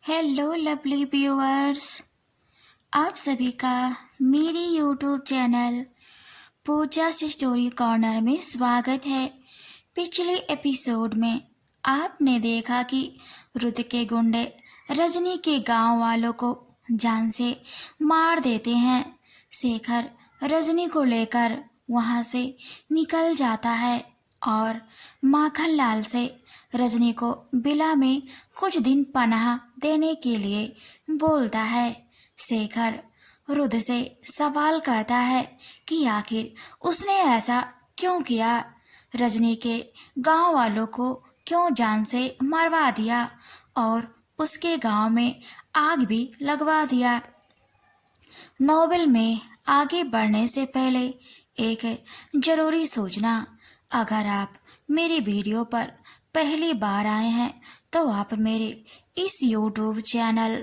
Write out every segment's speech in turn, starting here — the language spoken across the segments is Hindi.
Hello lovely viewers. आप सभी का मेरे यूट्यूब चैनल पूजा से स्टोरी कॉर्नर में स्वागत है। पिछले एपिसोड में आपने देखा कि रुद्र के गुंडे रजनी के गांव वालों को जान से मार देते हैं। शेखर रजनी को लेकर वहां से निकल जाता है और माखनलाल से रजनी को बिला में कुछ दिन पनाह देने के लिए बोलता है। शेखर रुद्र से सवाल करता है कि आखिर उसने ऐसा क्यों किया, रजनी के गांव वालों को क्यों जान से मरवा दिया और उसके गांव में आग भी लगवा दिया। नोवेल में आगे बढ़ने से पहले एक जरूरी सूचना। अगर आप मेरी वीडियो पर पहली बार आए हैं तो आप मेरे इस यूट्यूब चैनल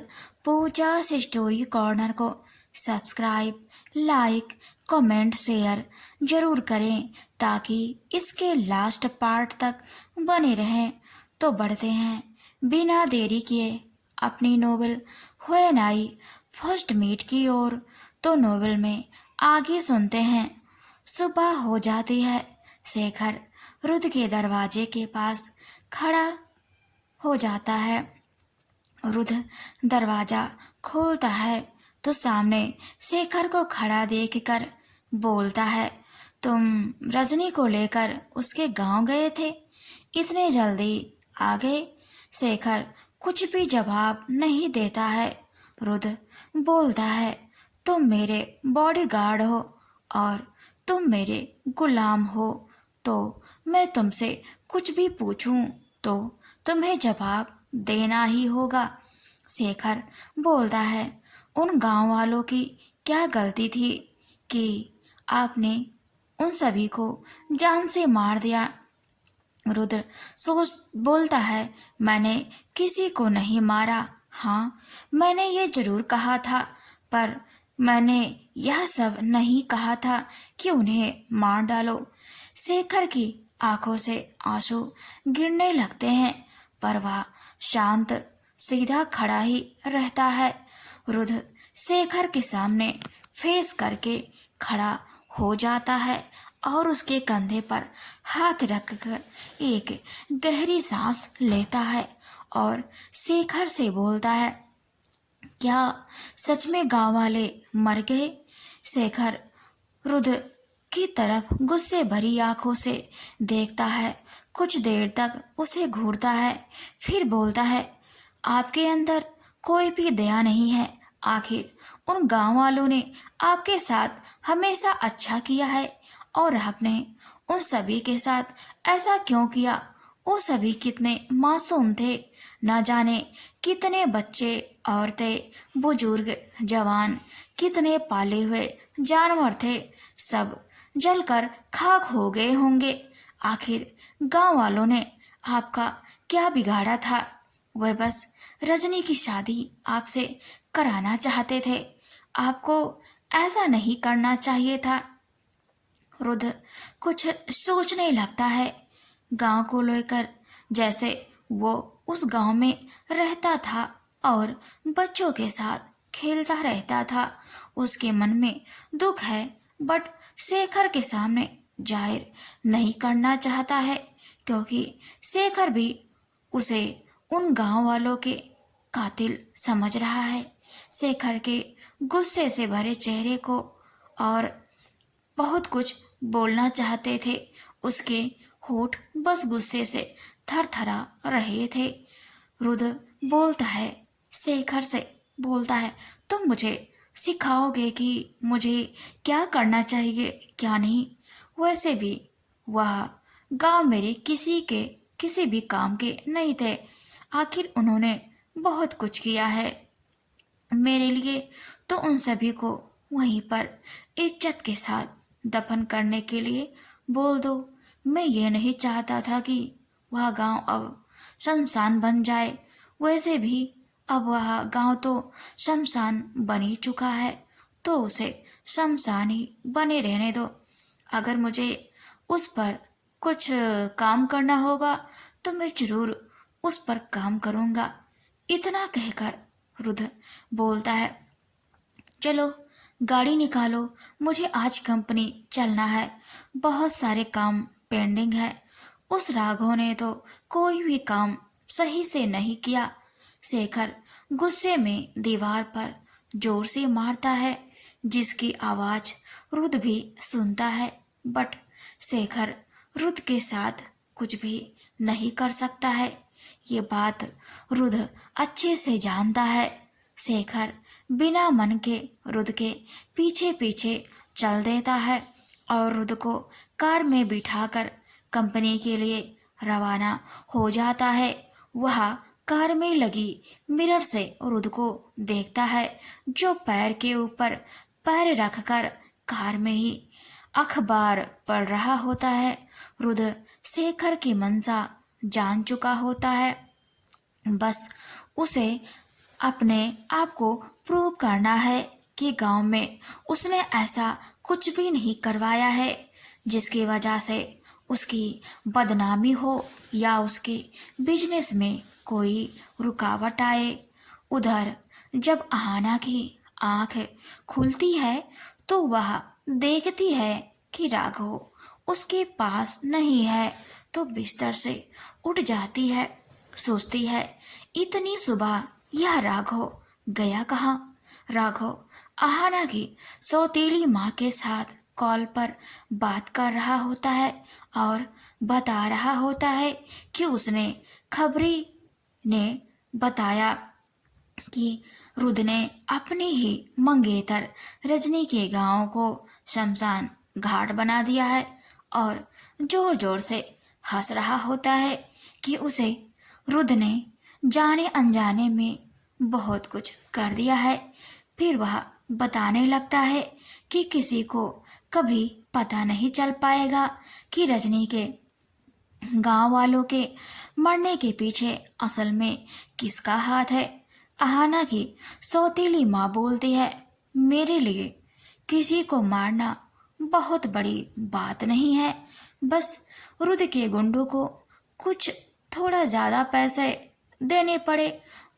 पूजा से स्टोरी कॉर्नर को सब्सक्राइब, लाइक, कमेंट, शेयर जरूर करें ताकि इसके लास्ट पार्ट तक बने रहें। तो बढ़ते हैं बिना देरी किए अपनी novel when I first meet की ओर। तो नोवेल में आगे सुनते हैं। सुबह हो जाती है। शेखर रुद्र के दरवाजे के पास खड़ा हो जाता है। रुद्र दरवाजा खोलता है तो सामने शेखर को खड़ा देखकर बोलता है, तुम रजनी को लेकर उसके गांव गए थे, इतने जल्दी आ गए? शेखर कुछ भी जवाब नहीं देता है। रुद्र बोलता है, तुम मेरे बॉडीगार्ड हो और तुम मेरे गुलाम हो, तो मैं तुमसे कुछ भी पूछूं तो तुम्हें जवाब देना ही होगा। शेखर बोलता है, उन गांव वालों की क्या गलती थी कि आपने उन सभी को जान से मार दिया? रुद्र सोच बोलता है, मैंने किसी को नहीं मारा। हाँ, मैंने ये जरूर कहा था, पर मैंने यह सब नहीं कहा था कि उन्हें मार डालो। शेखर की आंखों से आंसू गिरने लगते हैं, पर वह शांत सीधा खड़ा ही रहता है। रुद्र शेखर के सामने फेस करके खड़ा हो जाता है और उसके कंधे पर हाथ रखकर एक गहरी सांस लेता है और शेखर से बोलता है, क्या सच में गांव वाले मर गए? शेखर रुद्र की तरफ गुस्से भरी आंखों से देखता है, कुछ देर तक उसे घूरता है, फिर बोलता है, आपके अंदर कोई भी दया नहीं है। आखिर उन गांव वालों ने आपके साथ हमेशा अच्छा किया है और आपने उन सभी के साथ ऐसा क्यों किया? वो सभी कितने मासूम थे, न जाने कितने बच्चे, औरतें, बुजुर्ग, जवान, कितने पाले हुए जानवर थे, सब जलकर खाक हो गए होंगे। आखिर गांव वालों ने आपका क्या बिगाड़ा था? वह बस रजनी की शादी आपसे कराना चाहते थे। आपको ऐसा नहीं करना चाहिए था। रुद्र कुछ सोचने लगता है। गांव को लेकर, जैसे वो उस गांव में रहता था और बच्चों के साथ खेलता रहता था, उसके मन में दुख है, बट शेखर के सामने जाहिर नहीं करना चाहता है क्योंकि शेखर भी उसे उन गांव वालों के कातिल समझ रहा है। शेखर के गुस्से से भरे चेहरे को और बहुत कुछ बोलना चाहते थे, उसके होठ बस गुस्से से थरथरा रहे थे। रुद्र बोलता है, शेखर से बोलता है, तुम मुझे सिखाओगे कि मुझे क्या करना चाहिए क्या नहीं? वैसे भी वह गांव मेरे किसी भी काम के नहीं थे। आखिर उन्होंने बहुत कुछ किया है मेरे लिए, तो उन सभी को वहीं पर इज्जत के साथ दफन करने के लिए बोल दो। मैं ये नहीं चाहता था कि वह गांव अब शमशान बन जाए। वैसे भी अब वह गांव तो शमशान बन ही चुका है, तो उसे शमशान ही बने रहने दो। अगर मुझे उस पर कुछ काम करना होगा तो मैं जरूर उस पर काम करूँगा। इतना कहकर रुद्र बोलता है, चलो गाड़ी निकालो, मुझे आज कंपनी चलना है, बहुत सारे काम पेंडिंग है। उस राघव ने तो कोई भी काम सही से नहीं किया। शेखर गुस्से में दीवार पर जोर से मारता है, जिसकी आवाज रुद्र भी सुनता है। बट शेखर रुद्र के साथ कुछ भी नहीं कर सकता है। ये बात रुद्र अच्छे से जानता है। शेखर बिना मन के रुद्र के पीछे पीछे चल देता है और रुद्र को कार में बिठाकर कंपनी के लिए रवाना हो जाता है। वह कार में लगी मिरर से रुद्र को देखता है, जो पैर के ऊपर पैर रखकर कार में ही अखबार पढ़ रहा होता है। रुद्र शेखर की मंशा जान चुका होता है। बस उसे अपने आप को प्रूव करना है कि गांव में उसने ऐसा कुछ भी नहीं करवाया है जिसकी वजह से उसकी बदनामी हो या उसके बिजनेस में कोई रुकावट आए। उधर जब अहाना की आंख खुलती है तो वह देखती है कि राघव उसके पास नहीं है, तो बिस्तर से उठ जाती है। सोचती है, इतनी सुबह यह राघव गया कहाँ। राघव अहाना की सौतेली माँ के साथ कॉल पर बात कर रहा होता है और बता रहा होता है कि उसने खबरी ने बताया कि रुद्र ने अपनी ही मंगेतर रजनी के गांव को शमशान घाट बना दिया है और जोर जोर से हंस रहा होता है कि उसे रुद्र ने जाने अनजाने में बहुत कुछ कर दिया है। फिर वह बताने लगता है कि किसी को कभी पता नहीं चल पाएगा कि रजनी के गांव वालों के मरने के पीछे असल में किसका हाथ है। अहाना की सौतीली माँ बोलती है, मेरे लिए किसी को मारना बहुत बड़ी बात नहीं है, बस रुद्र के गुंडों को कुछ थोड़ा ज्यादा पैसे देने पड़े।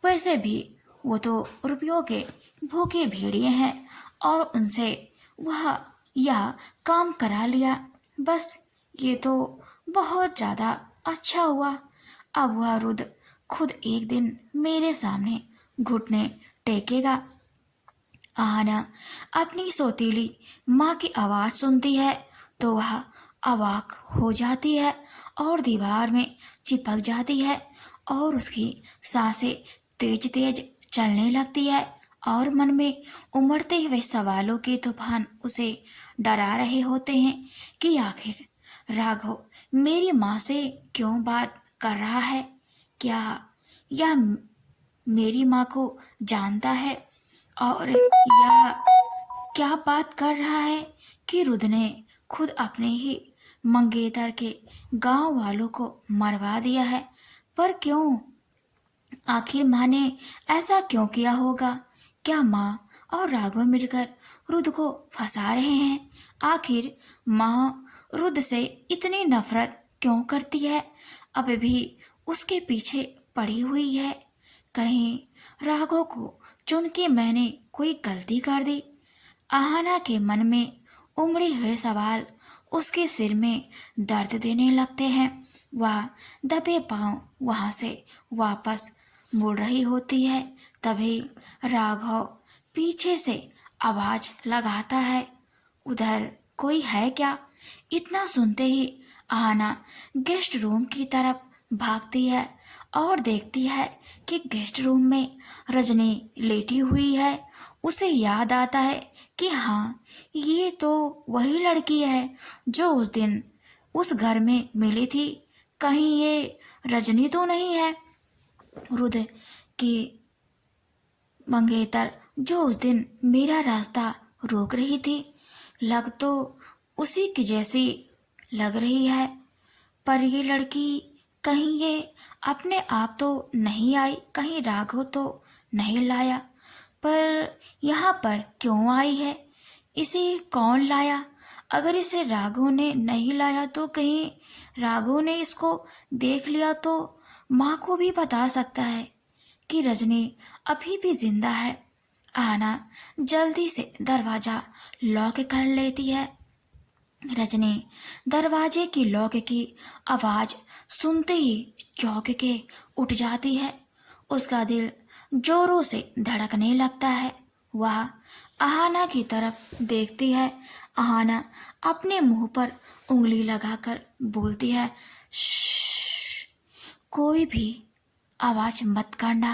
वैसे भी वो तो रुपयों के भूखे भेड़िए हैं और उनसे वह यह काम करा लिया। बस ये तो बहुत ज्यादा अच्छा हुआ। अब वह रुद्र खुद एक दिन मेरे सामने घुटने टेकेगा। आना अपनी सौतीली माँ की आवाज सुनती है तो वह अवाक हो जाती है और दीवार में चिपक जाती है और उसकी सांसें तेज तेज चलने लगती है और मन में उमड़ते हुए सवालों के तूफान उसे डरा रहे होते हैं कि आखिर राघव मेरी माँ से क्यों बात कर रहा है। क्या यह मेरी माँ को जानता है और यह क्या बात कर रहा है कि रुद्र ने खुद अपने ही मंगेतर के गांव वालों को मरवा दिया है। पर क्यों? आखिर माँ ने ऐसा क्यों किया होगा? क्या माँ और राघव मिलकर रुद्र को फंसा रहे हैं? आखिर माँ रुद्र से इतनी नफरत क्यों करती है? अब भी उसके पीछे पड़ी हुई है। कहीं राघव को चुन के मैंने कोई गलती कर दी? आहाना के मन में उमड़े हुए सवाल उसके सिर में दर्द देने लगते हैं। वह दबे पांव वहां से वापस मुड़ रही होती है, तभी राघव पीछे से आवाज लगाता है, उधर कोई है क्या? इतना सुनते ही आहाना गेस्ट रूम की तरफ भागती है और देखती है कि गेस्ट रूम में रजनी लेटी हुई है। उसे याद आता है कि हाँ, ये तो वही लड़की है जो उस दिन उस घर में मिली थी। कहीं ये रजनी तो नहीं है? रुद्र की मंगेतर जो उस दिन मेरा रास्ता रोक रही थी, लग तो उसी की जैसी लग रही है। पर ये लड़की कहीं ये अपने आप तो नहीं आई, कहीं राघव तो नहीं लाया, पर यहाँ पर क्यों आई है? इसे कौन लाया? अगर इसे राघव ने नहीं लाया तो कहीं राघव ने इसको देख लिया तो माँ को भी बता सकता है। कि रजनी अभी भी जिंदा है। आहना जल्दी से दरवाजा लॉक कर लेती है। रजनी दरवाजे की लॉक की आवाज सुनते ही चौंक के उठ जाती है। उसका दिल जोरों से धड़कने लगता है। वह आहाना की तरफ देखती है। आहाना अपने मुंह पर उंगली लगाकर बोलती है, श्श्श, कोई भी आवाज मत करना,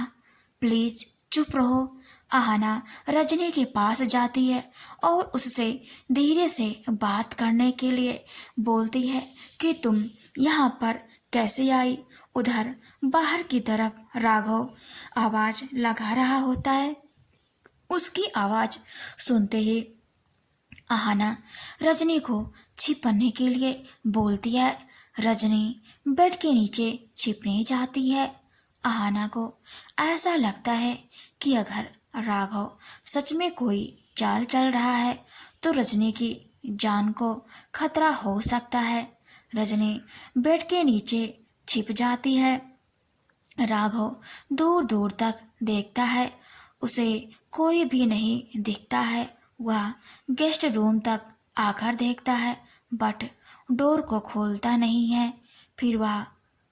प्लीज चुप रहो। आहना रजनी के पास जाती है और उससे धीरे से बात करने के लिए बोलती है कि तुम यहाँ पर कैसे आई। उधर बाहर की तरफ राघव आवाज लगा रहा होता है। उसकी आवाज सुनते ही आहना रजनी को छिपने के लिए बोलती है। रजनी बेड के नीचे छिपने जाती है। आहना को ऐसा लगता है कि अगर राघव सच में कोई चाल चल रहा है तो रजनी की जान को खतरा हो सकता है। रजनी बेड के नीचे छिप जाती है। राघव दूर दूर तक देखता है, उसे कोई भी नहीं दिखता है। वह गेस्ट रूम तक आकर देखता है बट डोर को खोलता नहीं है। फिर वह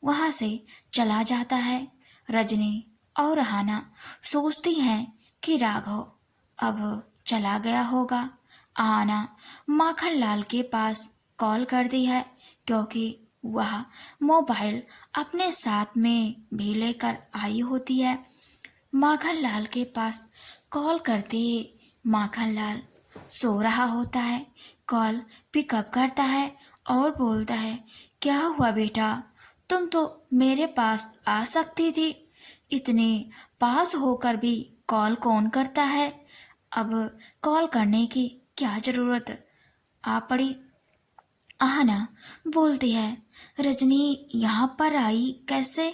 वहां से चला जाता है। रजनी और हाना सोचती हैं कि राघव अब चला गया होगा। आना माखनलाल के पास कॉल करती है क्योंकि वह मोबाइल अपने साथ में भी लेकर आई होती है। माखनलाल के पास कॉल करते ही माखनलाल सो रहा होता है। कॉल पिकअप करता है और बोलता है, क्या हुआ बेटा, तुम तो मेरे पास आ सकती थी। इतने पास होकर भी कॉल कौन करता है। अब कॉल करने की क्या जरूरत आ पड़ी। आहना बोलती है, रजनी यहाँ पर आई कैसे।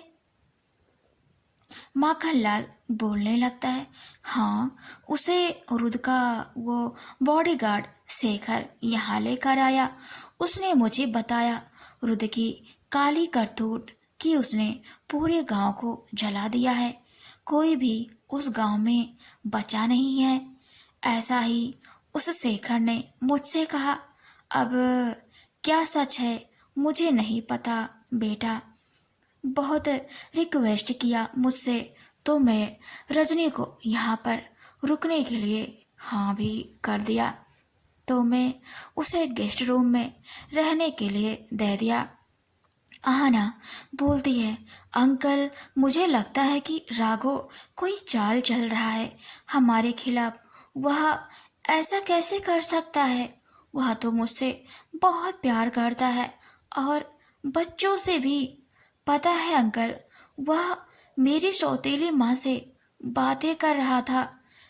माखनलाल बोलने लगता है, हाँ, उसे रुद का वो बॉडीगार्ड शेखर यहाँ लेकर आया। उसने मुझे बताया रुद की काली करतूत कि उसने पूरे गांव को जला दिया है। कोई भी उस गांव में बचा नहीं है। ऐसा ही उस शेखर ने मुझसे कहा। अब क्या सच है मुझे नहीं पता बेटा। बहुत रिक्वेस्ट किया मुझसे तो मैं रजनी को यहाँ पर रुकने के लिए हाँ भी कर दिया, तो मैं उसे गेस्ट रूम में रहने के लिए दे दिया। आहना बोलती है, अंकल, मुझे लगता है कि राघव कोई चाल चल रहा है हमारे खिलाफ। वह ऐसा कैसे कर सकता है। वह तो मुझसे बहुत प्यार करता है और बच्चों से भी। पता है अंकल, वह मेरी सौतेली माँ से बातें कर रहा था।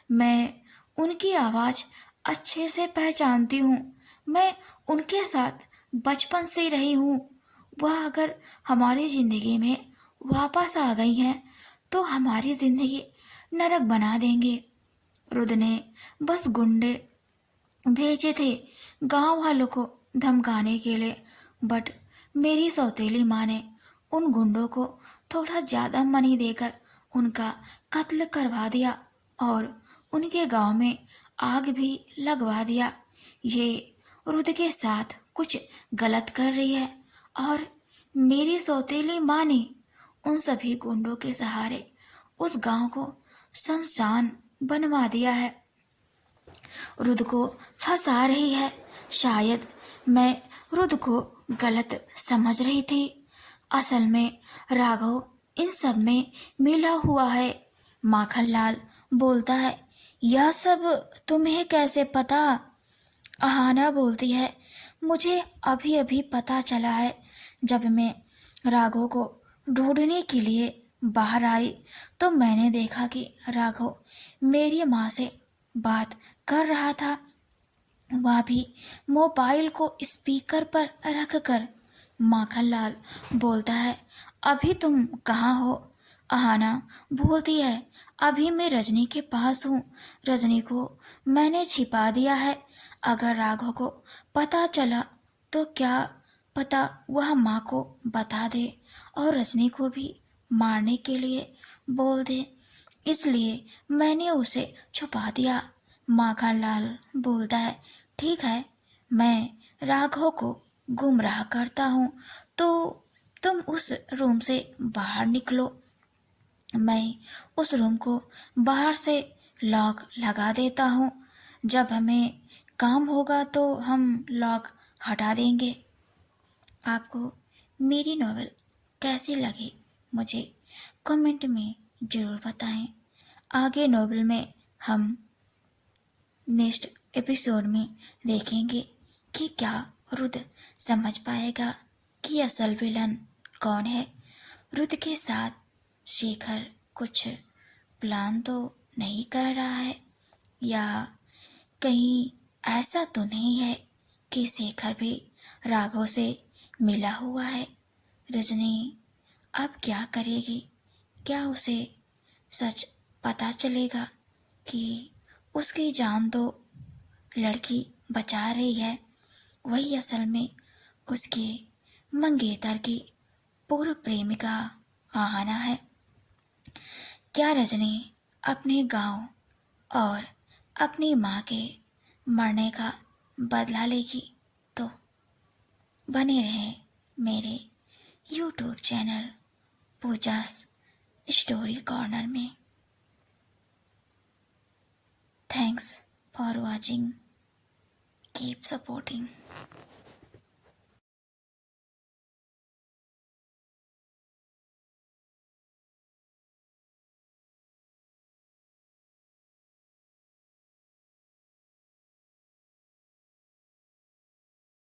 मैं उनकी आवाज़ अच्छे से पहचानती हूँ। मैं उनके साथ बचपन से रही हूँ। वह अगर हमारी जिंदगी में वापस आ गई हैं तो हमारी जिंदगी नरक बना देंगे। रुद ने बस गुंडे भेजे थे गांव वालों को धमकाने के लिए, बट मेरी सौतेली माँ ने उन गुंडों को थोड़ा ज्यादा मनी देकर उनका कत्ल करवा दिया और उनके गांव में आग भी लगवा दिया। ये रुद के साथ कुछ गलत कर रही है और मेरी सौतेली माँ ने उन सभी गुंडों के सहारे उस गांव को शमशान बनवा दिया है। रुद को फंसा रही है। शायद मैं रुद को गलत समझ रही थी। असल में राघव इन सब में मिला हुआ है। माखनलाल बोलता है, यह सब तुम्हें कैसे पता। आहाना बोलती है, मुझे अभी अभी पता चला है। जब मैं राघव को ढूंढने के लिए बाहर आई तो मैंने देखा कि राघव मेरी माँ से बात कर रहा था, वह भी मोबाइल को स्पीकर पर रख कर। माखनलाल बोलता है, अभी तुम कहाँ हो। आहाना बोलती है, अभी मैं रजनी के पास हूँ। रजनी को मैंने छिपा दिया है। अगर राघव को पता चला तो क्या पता वह माँ को बता दे और रजनी को भी मारने के लिए बोल दे। इसलिए मैंने उसे छुपा दिया। माखनलाल बोलता है, ठीक है, मैं राघव को गुमराह करता हूँ, तो तुम उस रूम से बाहर निकलो। मैं उस रूम को बाहर से लॉक लगा देता हूँ। जब हमें काम होगा तो हम लॉक हटा देंगे। आपको मेरी नॉवेल कैसी लगी मुझे कमेंट में ज़रूर बताएं। आगे नॉवेल में हम नेक्स्ट एपिसोड में देखेंगे कि क्या रुद्र समझ पाएगा कि असल विलन कौन है। रुद्र के साथ शेखर कुछ प्लान तो नहीं कर रहा है, या कहीं ऐसा तो नहीं है कि शेखर भी राघव से मिला हुआ है। रजनी अब क्या करेगी? क्या उसे सच पता चलेगा कि उसकी जान तो लड़की बचा रही है, वही असल में उसके मंगेतर की पूर्व प्रेमिका आहाना है? क्या रजनी अपने गांव और अपनी माँ के मरने का बदला लेगी? तो बने रहे मेरे YouTube channel Pooja's story corner में। Thanks for watching, keep supporting.